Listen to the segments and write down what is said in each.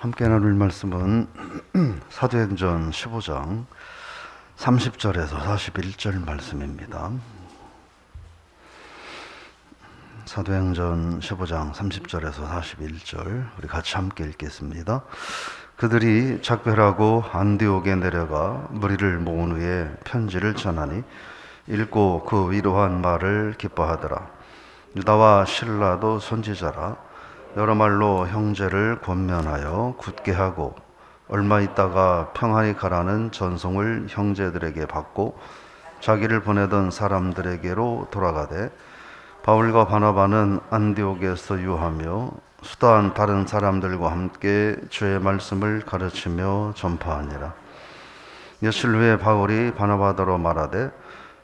함께 나눌 말씀은 사도행전 15장 30절에서 41절 말씀입니다. 사도행전 15장 30절에서 41절 우리 같이 함께 읽겠습니다. 그들이 작별하고 안디옥에 내려가 무리를 모은 후에 편지를 전하니 읽고 그 위로한 말을 기뻐하더라. 유다와 실라도 선지자라 여러 말로 형제를 권면하여 굳게 하고 얼마 있다가 평안히 가라는 전송을 형제들에게 받고 자기를 보내던 사람들에게로 돌아가되 바울과 바나바는 안디옥에서 유하며 수다한 다른 사람들과 함께 주의 말씀을 가르치며 전파하니라. 며칠 후에 바울이 바나바더러 말하되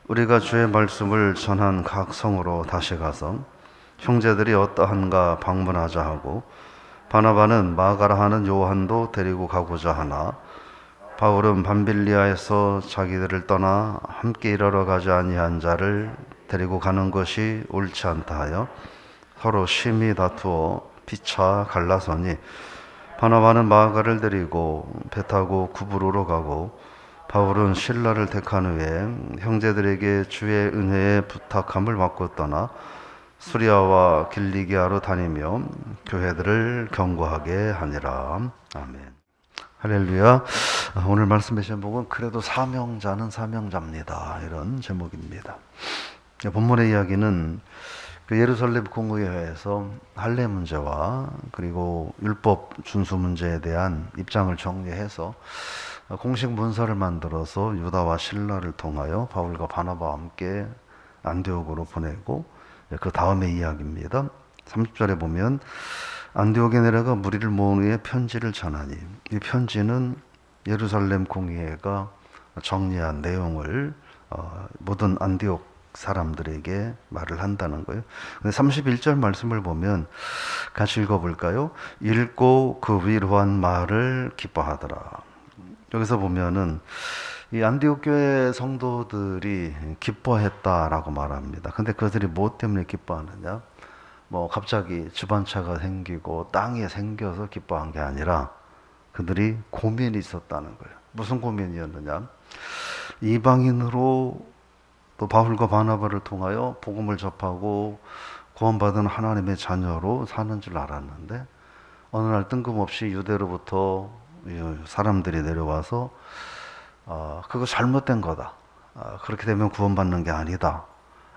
우리가 주의 말씀을 전한 각 성으로 다시 가서 형제들이 어떠한가 방문하자 하고 바나바는 마가라 하는 요한도 데리고 가고자 하나 바울은 밤빌리아에서 자기들을 떠나 함께 일하러 가지 아니한 자를 데리고 가는 것이 옳지 않다 하여 서로 심히 다투어 피차 갈라서니 바나바는 마가를 데리고 배 타고 구브로로 가고 바울은 실라를 택한 후에 형제들에게 주의 은혜에 부탁함을 받고 떠나 수리아와 길리기아로 다니며 교회들을 경고하게 하니라. 아멘. 할렐루야. 오늘 말씀의 제목은 그래도 사명자는 사명자입니다, 이런 제목입니다. 본문의 이야기는 그 예루살렘 공의회에서 할례 문제와 그리고 율법 준수 문제에 대한 입장을 정리해서 공식 문서를 만들어서 유다와 실라를 통하여 바울과 바나바와 함께 안디옥으로 보내고 그 다음의 이야기입니다. 30절에 보면 안디옥에 내려가 무리를 모은 후에 편지를 전하니, 이 편지는 예루살렘 공의회가 정리한 내용을 모든 안디옥 사람들에게 말을 한다는 거예요. 근데 31절 말씀을 보면 같이 읽어볼까요? 읽고 그 위로한 말을 기뻐하더라. 여기서 보면은 이 안디옥 교회 성도들이 기뻐했다라고 말합니다. 근데 그들이 무엇 때문에 기뻐하느냐? 뭐 갑자기 집안차가 생기고 땅이 생겨서 기뻐한 게 아니라 그들이 고민이 있었다는 거예요. 무슨 고민이었느냐? 이방인으로 또 바울과 바나바를 통하여 복음을 접하고 구원받은 하나님의 자녀로 사는 줄 알았는데 어느 날 뜬금없이 유대로부터 사람들이 내려와서 그거 잘못된 거다. 그렇게 되면 구원받는 게 아니다.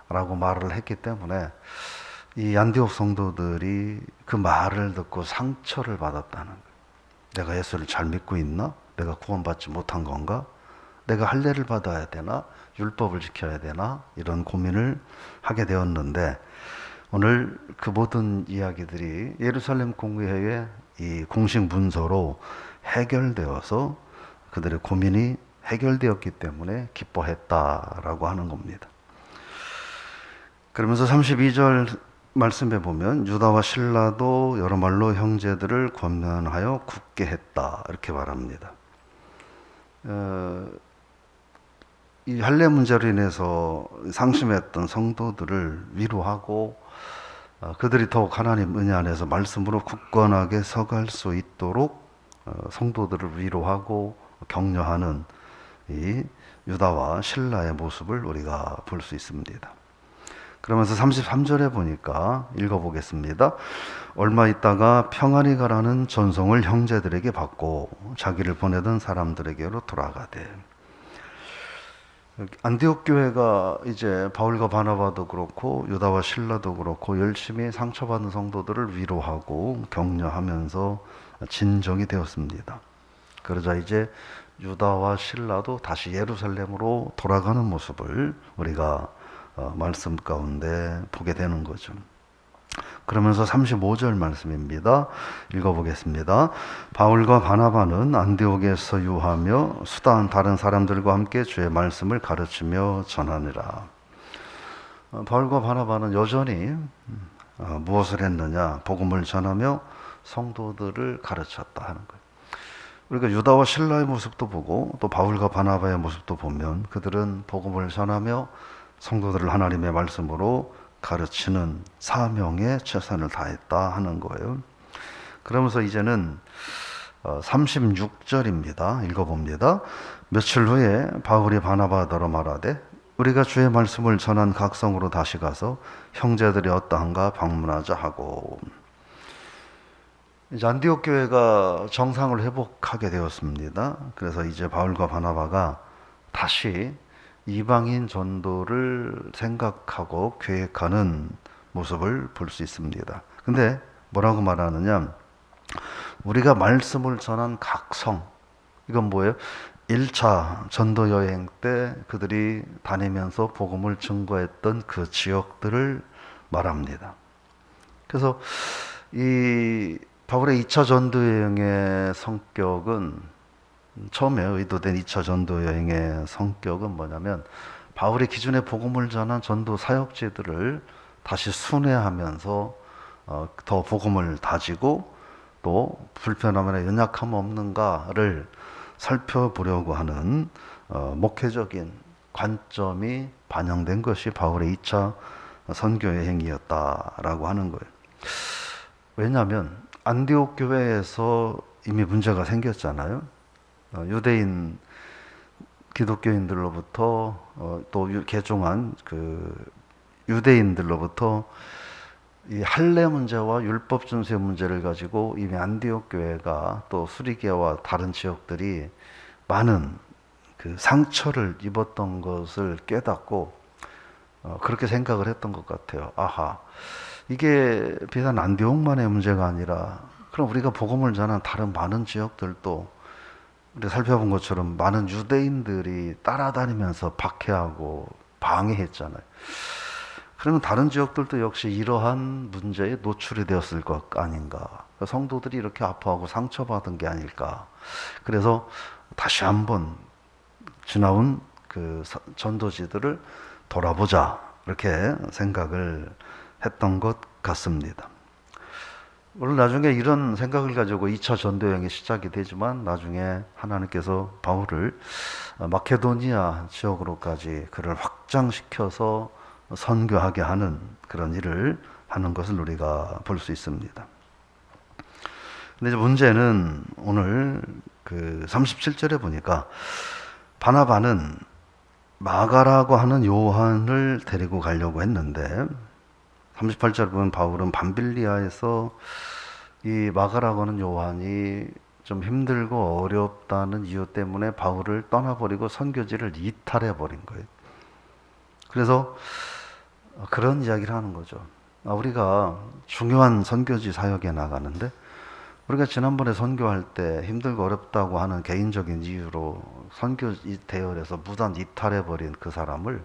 라고 말을 했기 때문에 이 안디옥 성도들이 그 말을 듣고 상처를 받았다는 거예요. 내가 예수를 잘 믿고 있나? 내가 구원받지 못한 건가? 내가 할례를 받아야 되나? 율법을 지켜야 되나? 이런 고민을 하게 되었는데 오늘 그 모든 이야기들이 예루살렘 공의회의 이 공식 문서로 해결되어서 그들의 고민이 해결되었기 때문에 기뻐했다라고 하는 겁니다. 그러면서 32절 말씀에 보면 유다와 실라도 여러 말로 형제들을 권면하여 굳게 했다, 이렇게 말합니다. 이 할례 문제로 인해서 상심했던 성도들을 위로하고 그들이 더욱 하나님 은혜 안에서 말씀으로 굳건하게 서갈 수 있도록 성도들을 위로하고 격려하는 이 유다와 실라의 모습을 우리가 볼 수 있습니다. 그러면서 33절에 보니까 읽어보겠습니다. 얼마 있다가 평안히 가라는 전송을 형제들에게 받고 자기를 보내던 사람들에게로 돌아가되, 안디옥 교회가 이제 바울과 바나바도 그렇고 유다와 실라도 그렇고 열심히 상처받은 성도들을 위로하고 격려하면서 진정이 되었습니다. 그러자 이제 유다와 실라도 다시 예루살렘으로 돌아가는 모습을 우리가 말씀 가운데 보게 되는 거죠. 그러면서 35절 말씀입니다. 읽어보겠습니다. 바울과 바나바는 안디옥에서 유하며 수다한 다른 사람들과 함께 주의 말씀을 가르치며 전하니라. 바울과 바나바는 여전히 무엇을 했느냐? 복음을 전하며 성도들을 가르쳤다 하는 거예요. 우리가 유다와 실라의 모습도 보고 또 바울과 바나바의 모습도 보면 그들은 복음을 전하며 성도들을 하나님의 말씀으로 가르치는 사명에 최선을 다했다 하는 거예요. 그러면서 이제는 36절입니다. 읽어봅니다. 며칠 후에 바울이 바나바더러 말하되 우리가 주의 말씀을 전한 각성으로 다시 가서 형제들이 어떠한가 방문하자 하고, 이제 안디옥 교회가 정상을 회복하게 되었습니다. 그래서 이제 바울과 바나바가 다시 이방인 전도를 생각하고 계획하는 모습을 볼 수 있습니다. 근데 뭐라고 말하느냐, 우리가 말씀을 전한 각성, 이건 뭐예요? 1차 전도 여행 때 그들이 다니면서 복음을 증거했던 그 지역들을 말합니다. 그래서 이 바울의 2차 전도 여행의 성격은, 처음에 의도된 2차 전도 여행의 성격은 뭐냐면, 바울이 기존에 복음을 전한 전도 사역지들을 다시 순회하면서 더 복음을 다지고 또 불편함이나 연약함 없는가를 살펴보려고 하는 목회적인 관점이 반영된 것이 바울의 2차 선교 여행이었다라고 하는 거예요. 왜냐하면 안디옥 교회에서 이미 문제가 생겼잖아요. 유대인 기독교인들로부터 또 개종한 그 유대인들로부터 이 할례 문제와 율법 준수의 문제를 가지고 이미 안디옥 교회가 또 수리계와 다른 지역들이 많은 그 상처를 입었던 것을 깨닫고 그렇게 생각을 했던 것 같아요. 아하, 이게 비단 안디옥만의 문제가 아니라 그럼 우리가 복음을 전한 다른 많은 지역들도 우리가 살펴본 것처럼 많은 유대인들이 따라다니면서 박해하고 방해했잖아요. 그러면 다른 지역들도 역시 이러한 문제에 노출이 되었을 것 아닌가. 성도들이 이렇게 아파하고 상처받은 게 아닐까. 그래서 다시 한번 지나온 그 전도지들을 돌아보자, 이렇게 생각을 했던 것 같습니다. 물론 나중에 이런 생각을 가지고 2차 전도 여행이 시작이 되지만 나중에 하나님께서 바울을 마케도니아 지역으로까지 그를 확장시켜서 선교하게 하는 그런 일을 하는 것을 우리가 볼 수 있습니다. 근데 이제 문제는 오늘 그 37절에 보니까 바나바는 마가라고 하는 요한을 데리고 가려고 했는데, 38절 보면 바울은 밤빌리아에서 이 마가라고 하는 요한이 좀 힘들고 어렵다는 이유 때문에 바울을 떠나버리고 선교지를 이탈해 버린 거예요. 그래서 그런 이야기를 하는 거죠. 우리가 중요한 선교지 사역에 나가는데 우리가 지난번에 선교할 때 힘들고 어렵다고 하는 개인적인 이유로 선교 대열에서 무단 이탈해 버린 그 사람을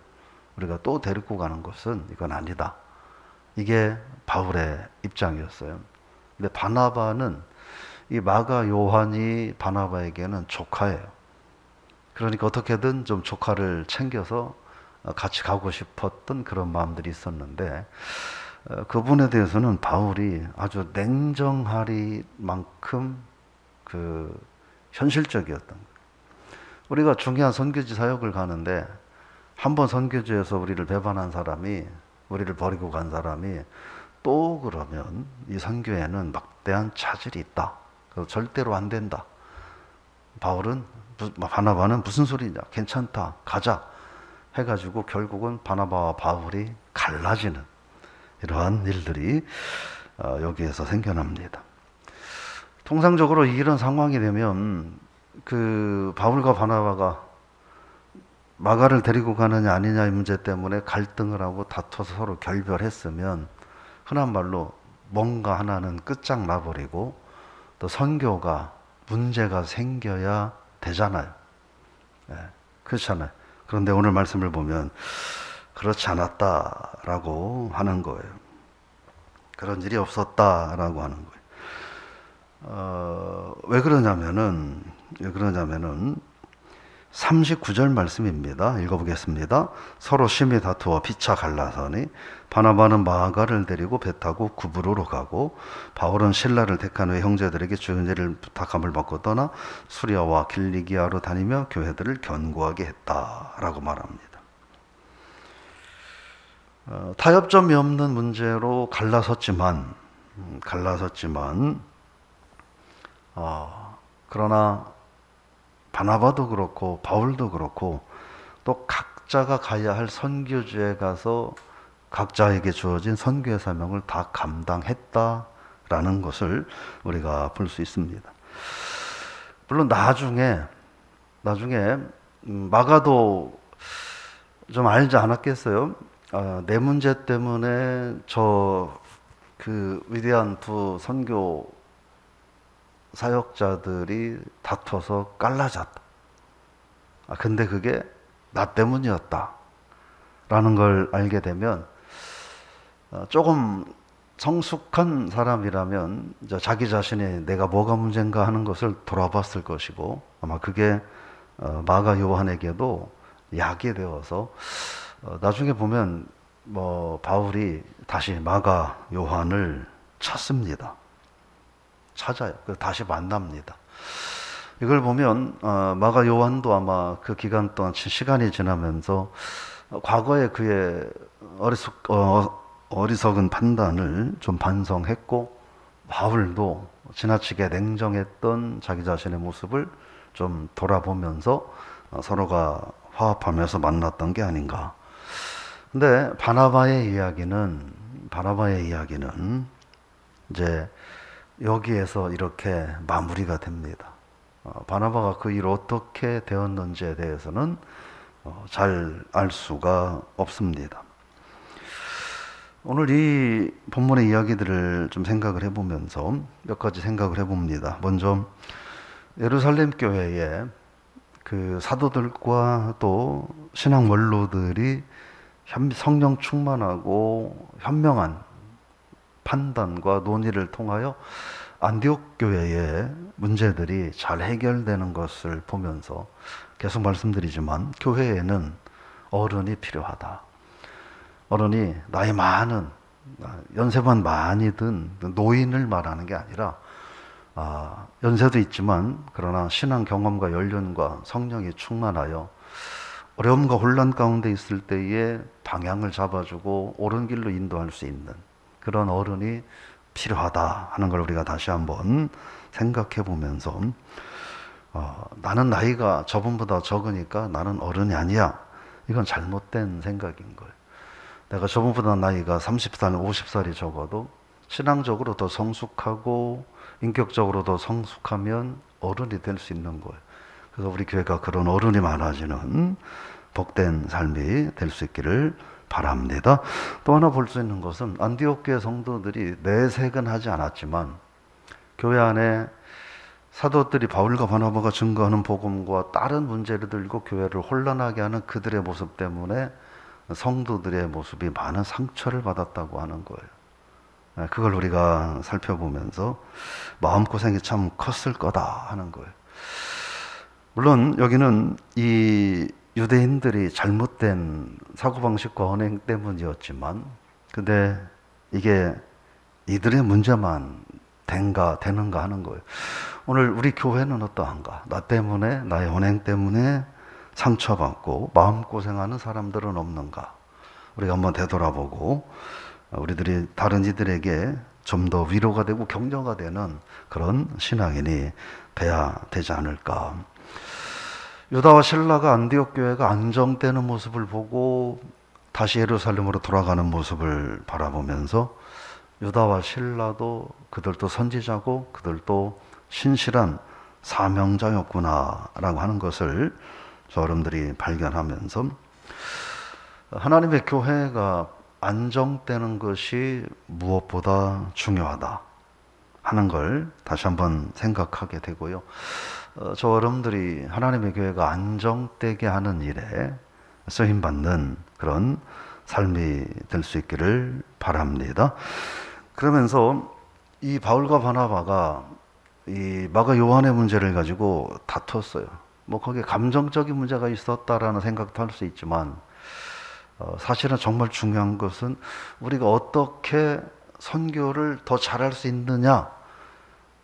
우리가 또 데리고 가는 것은 이건 아니다. 이게 바울의 입장이었어요. 근데 바나바는 이 마가 요한이 바나바에게는 조카예요. 그러니까 어떻게든 좀 조카를 챙겨서 같이 가고 싶었던 그런 마음들이 있었는데, 그분에 대해서는 바울이 아주 냉정하리만큼 그 현실적이었던 거예요. 우리가 중요한 선교지 사역을 가는데 한번 선교지에서 우리를 배반한 사람이, 우리를 버리고 간 사람이 또 그러면 이 선교에는 막대한 차질이 있다. 그래서 절대로 안 된다. 바나바는 무슨 소리냐, 괜찮다, 가자 해가지고 결국은 바나바와 바울이 갈라지는 이러한 일들이 여기에서 생겨납니다. 통상적으로 이런 상황이 되면 그 바울과 바나바가 마가를 데리고 가느냐 아니냐의 문제 때문에 갈등을 하고 다퉈서 서로 결별했으면 흔한 말로 뭔가 하나는 끝장나버리고 또 선교가 문제가 생겨야 되잖아요. 그렇잖아요. 그런데 오늘 말씀을 보면 그렇지 않았다라고 하는 거예요. 그런 일이 없었다라고 하는 거예요. 왜 그러냐면은 39절 말씀입니다. 읽어보겠습니다. 서로 심히 다투어 피차 갈라서니 바나바는 마가를 데리고 배 타고 구브로로 가고 바울은 실라를 택한 후에 형제들에게 주은혜를 부탁함을 받고 떠나 수리아와 길리기아로 다니며 교회들을 견고하게 했다라고 말합니다. 타협점이 없는 문제로 갈라섰지만 그러나 바나바도 그렇고 바울도 그렇고 또 각자가 가야 할 선교지에 가서 각자에게 주어진 선교의 사명을 다 감당했다라는 것을 우리가 볼 수 있습니다. 물론 나중에 마가도 좀 알지 않았겠어요? 내 문제 때문에 그 위대한 두 선교 사역자들이 다퉈서 깔라졌다. 근데 그게 나 때문이었다. 라는 걸 알게 되면 조금 성숙한 사람이라면 자기 자신이 내가 뭐가 문제인가 하는 것을 돌아봤을 것이고 아마 그게 마가 요한에게도 약이 되어서 나중에 보면 바울이 다시 마가 요한을 찾습니다. 찾아요. 다시 만납니다. 이걸 보면 마가 요한도 아마 그 기간 동안 시간이 지나면서 과거에 그의 어리석은 판단을 좀 반성했고 바울도 지나치게 냉정했던 자기 자신의 모습을 좀 돌아보면서 서로가 화합하면서 만났던 게 아닌가. 근데 바나바의 이야기는 이제 여기에서 이렇게 마무리가 됩니다. 바나바가 그 일 어떻게 되었는지에 대해서는 잘 알 수가 없습니다. 오늘 이 본문의 이야기들을 좀 생각을 해보면서 몇 가지 생각을 해봅니다. 먼저 예루살렘 교회에 그 사도들과 또 신앙 원로들이 성령 충만하고 현명한 판단과 논의를 통하여 안디옥 교회의 문제들이 잘 해결되는 것을 보면서 계속 말씀드리지만 교회에는 어른이 필요하다. 어른이 나이 많은 연세만 많이 든 노인을 말하는 게 아니라 연세도 있지만 그러나 신앙 경험과 연륜과 성령이 충만하여 어려움과 혼란 가운데 있을 때에 방향을 잡아주고 옳은 길로 인도할 수 있는 그런 어른이 필요하다 하는 걸 우리가 다시 한번 생각해 보면서 나는 나이가 저분보다 적으니까 나는 어른이 아니야. 이건 잘못된 생각인 거예요. 내가 저분보다 나이가 30살, 50살이 적어도 신앙적으로 더 성숙하고 인격적으로 더 성숙하면 어른이 될 수 있는 거예요. 그래서 우리 교회가 그런 어른이 많아지는 복된 삶이 될 수 있기를 바랍니다. 또 하나 볼 수 있는 것은 안디옥 교회 성도들이 내색은 하지 않았지만 교회 안에 사도들이 바울과 바나바가 증거하는 복음과 다른 문제를 들고 교회를 혼란하게 하는 그들의 모습 때문에 성도들의 모습이 많은 상처를 받았다고 하는 거예요. 그걸 우리가 살펴보면서 마음고생이 참 컸을 거다 하는 거예요. 물론 여기는 이 유대인들이 잘못된 사고방식과 언행 때문이었지만 근데 이게 이들의 문제만 되는가 하는 거예요. 오늘 우리 교회는 어떠한가? 나 때문에, 나의 언행 때문에 상처받고 마음고생하는 사람들은 없는가? 우리가 한번 되돌아보고 우리들이 다른 이들에게 좀 더 위로가 되고 격려가 되는 그런 신앙인이 돼야 되지 않을까. 유다와 실라가 안디옥 교회가 안정되는 모습을 보고 다시 예루살렘으로 돌아가는 모습을 바라보면서 유다와 실라도 그들도 선지자고 그들도 신실한 사명자였구나라고 하는 것을 여러분들이 발견하면서 하나님의 교회가 안정되는 것이 무엇보다 중요하다 하는 걸 다시 한번 생각하게 되고요. 저 여러분들이 하나님의 교회가 안정되게 하는 일에 쓰임받는 그런 삶이 될 수 있기를 바랍니다. 그러면서 이 바울과 바나바가 이 마가 요한의 문제를 가지고 다퉜어요. 거기에 감정적인 문제가 있었다라는 생각도 할 수 있지만 사실은 정말 중요한 것은 우리가 어떻게 선교를 더 잘할 수 있느냐,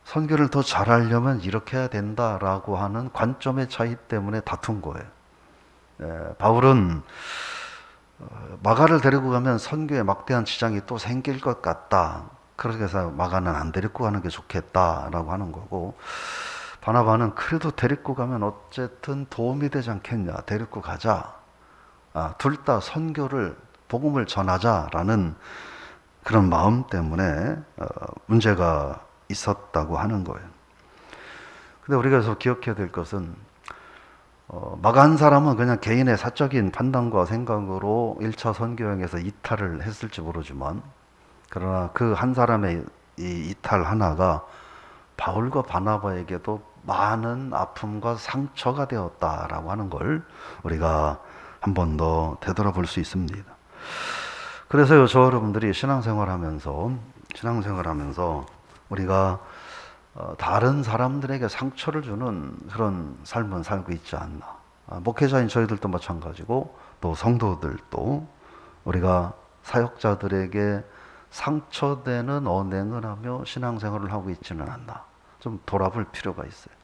선교를 더 잘하려면 이렇게 해야 된다라고 하는 관점의 차이 때문에 다툰 거예요. 바울은 마가를 데리고 가면 선교에 막대한 지장이 또 생길 것 같다. 그렇게 해서 마가는 안 데리고 가는 게 좋겠다라고 하는 거고, 바나바는 그래도 데리고 가면 어쨌든 도움이 되지 않겠냐, 데리고 가자. 둘 다 선교를, 복음을 전하자라는 그런 마음 때문에 문제가 있었다고 하는 거예요. 근데 우리가 그래서 기억해야 될 것은 마가 한 사람은 그냥 개인의 사적인 판단과 생각으로 1차 선교행에서 이탈을 했을지 모르지만, 그러나 그 한 사람의 이 이탈 하나가 바울과 바나바에게도 많은 아픔과 상처가 되었다라고 하는 걸 우리가 한 번 더 되돌아볼 수 있습니다. 그래서요, 저 여러분들이 신앙생활하면서 우리가 다른 사람들에게 상처를 주는 그런 삶은 살고 있지 않나. 목회자인 저희들도 마찬가지고, 또 성도들도 우리가 사역자들에게 상처되는 언행을 하며 신앙생활을 하고 있지는 않나. 좀 돌아볼 필요가 있어요.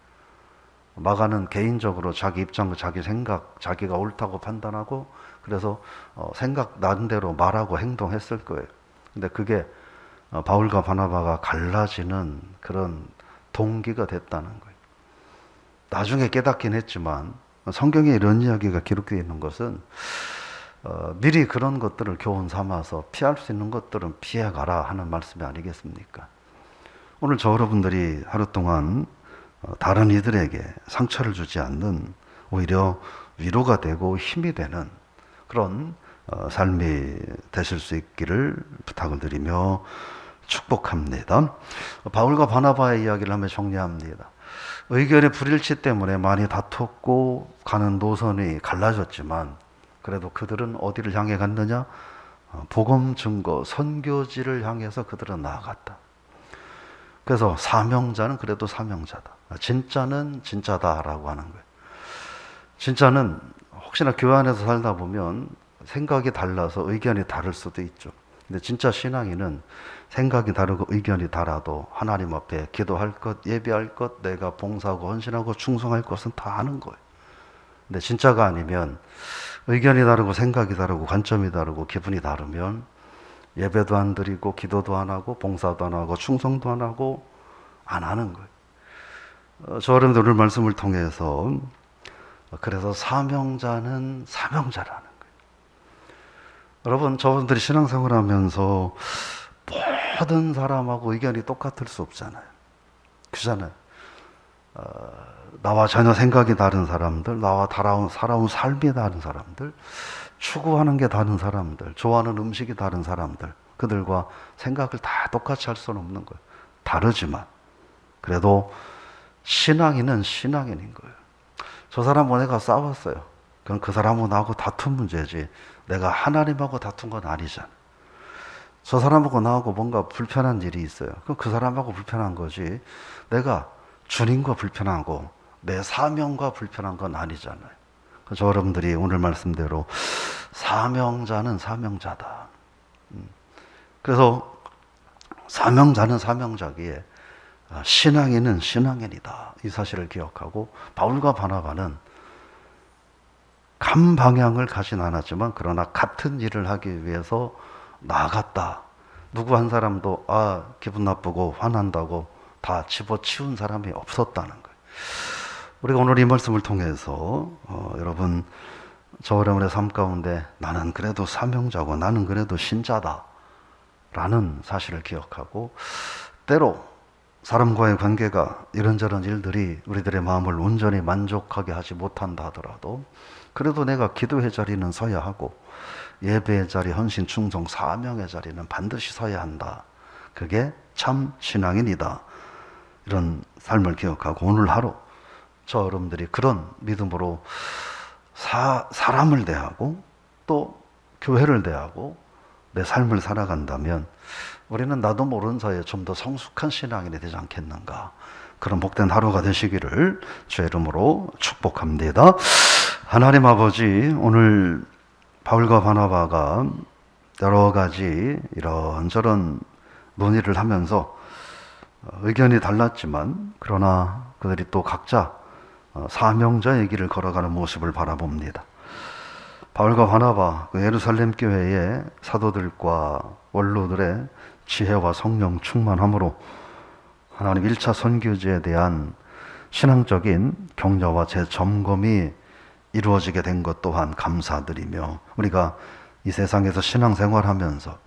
마가는 개인적으로 자기 입장, 자기 생각, 자기가 옳다고 판단하고, 그래서 생각난 대로 말하고 행동했을 거예요. 근데 그게 바울과 바나바가 갈라지는 그런 동기가 됐다는 거예요. 나중에 깨닫긴 했지만, 성경에 이런 이야기가 기록되어 있는 것은 미리 그런 것들을 교훈 삼아서 피할 수 있는 것들은 피해가라 하는 말씀이 아니겠습니까? 오늘 저 여러분들이 하루 동안 다른 이들에게 상처를 주지 않는, 오히려 위로가 되고 힘이 되는 그런 삶이 되실 수 있기를 부탁을 드리며 축복합니다. 바울과 바나바의 이야기를 한번 정리합니다. 의견의 불일치 때문에 많이 다퉜고 가는 노선이 갈라졌지만, 그래도 그들은 어디를 향해 갔느냐? 복음 증거, 선교지를 향해서 그들은 나아갔다. 그래서 사명자는 그래도 사명자다. 진짜는 진짜다라고 하는 거예요. 진짜는 혹시나 교회 안에서 살다 보면 생각이 달라서 의견이 다를 수도 있죠. 근데 진짜 신앙인은 생각이 다르고 의견이 달아도 하나님 앞에 기도할 것, 예배할 것, 내가 봉사하고 헌신하고 충성할 것은 다 하는 거예요. 근데 진짜가 아니면 의견이 다르고 생각이 다르고 관점이 다르고 기분이 다르면 예배도 안 드리고 기도도 안 하고 봉사도 안 하고 충성도 안 하고 안 하는 거예요. 저 여러분들 오늘 말씀을 통해서 그래서 사명자는 사명자라는 거예요. 여러분, 저분들이 신앙생활 하면서 모든 사람하고 의견이 똑같을 수 없잖아요. 그잖아요. 나와 전혀 생각이 다른 사람들, 나와 살아온 삶이 다른 사람들, 추구하는 게 다른 사람들, 좋아하는 음식이 다른 사람들, 그들과 생각을 다 똑같이 할 수는 없는 거예요. 다르지만 그래도 신앙인은 신앙인인 거예요. 저 사람하고 내가 싸웠어요. 그건 그 사람하고 나하고 다툰 문제지, 내가 하나님하고 다툰 건 아니잖아. 저 사람하고 나하고 뭔가 불편한 일이 있어요. 그럼 그 사람하고 불편한 거지, 내가 주님과 불편하고 내 사명과 불편한 건 아니잖아요. 그래서 여러분들이 오늘 말씀대로 사명자는 사명자다. 그래서 사명자는 사명자기에 신앙인은 신앙인이다. 이 사실을 기억하고, 바울과 바나바는 간 방향을 가진 않았지만 그러나 같은 일을 하기 위해서 나아갔다. 누구 한 사람도 기분 나쁘고 화난다고 다 집어치운 사람이 없었다는 거예요. 우리가 오늘 이 말씀을 통해서 여러분, 저 여러분의 삶 가운데 나는 그래도 사명자고 나는 그래도 신자다 라는 사실을 기억하고, 때로 사람과의 관계가 이런저런 일들이 우리들의 마음을 온전히 만족하게 하지 못한다 하더라도, 그래도 내가 기도의 자리는 서야 하고 예배의 자리, 헌신, 충성, 사명의 자리는 반드시 서야 한다. 그게 참 신앙인이다. 이런 삶을 기억하고, 오늘 하루 저 여러분들이 그런 믿음으로 사람을 대하고 또 교회를 대하고 내 삶을 살아간다면 우리는 나도 모르는 사이에 좀 더 성숙한 신앙인이 되지 않겠는가. 그런 복된 하루가 되시기를 주의 이름으로 축복합니다. 하나님 아버지, 오늘 바울과 바나바가 여러 가지 이런저런 논의를 하면서 의견이 달랐지만, 그러나 그들이 또 각자 사명자의 길을 걸어가는 모습을 바라봅니다. 바울과 바나바, 그 예루살렘 교회의 사도들과 원로들의 지혜와 성령 충만함으로 하나님 1차 선교지에 대한 신앙적인 격려와 재점검이 이루어지게 된 것 또한 감사드리며, 우리가 이 세상에서 신앙생활하면서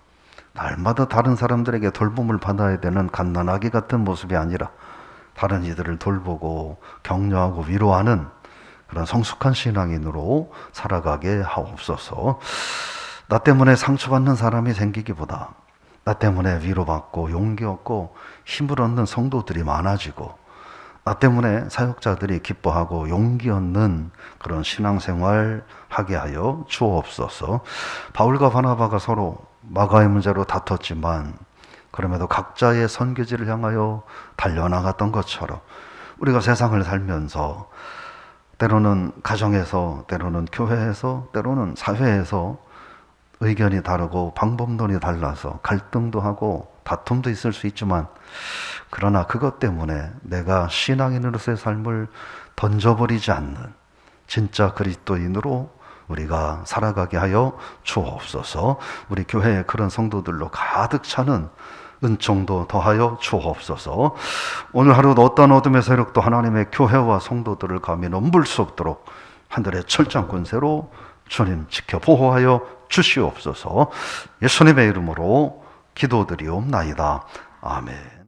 날마다 다른 사람들에게 돌봄을 받아야 되는 갓난아기 같은 모습이 아니라 다른 이들을 돌보고 격려하고 위로하는 그런 성숙한 신앙인으로 살아가게 하옵소서. 나 때문에 상처받는 사람이 생기기보다 나 때문에 위로받고 용기 얻고 힘을 얻는 성도들이 많아지고, 나 때문에 사역자들이 기뻐하고 용기 얻는 그런 신앙생활 하게 하여 주옵소서. 바울과 바나바가 서로 마가의 문제로 다퉜지만 그럼에도 각자의 선교지를 향하여 달려나갔던 것처럼, 우리가 세상을 살면서 때로는 가정에서, 때로는 교회에서, 때로는 사회에서 의견이 다르고 방법론이 달라서 갈등도 하고 다툼도 있을 수 있지만, 그러나 그것 때문에 내가 신앙인으로서의 삶을 던져버리지 않는 진짜 그리스도인으로 우리가 살아가게 하여 주옵소서. 우리 교회에 그런 성도들로 가득 차는 은총도 더하여 주옵소서. 오늘 하루도 어떤 어둠의 세력도 하나님의 교회와 성도들을 감히 넘볼 수 없도록 하늘의 철장 권세로 주님 지켜 보호하여 주시옵소서. 예수님의 이름으로 기도드리옵나이다. 아멘.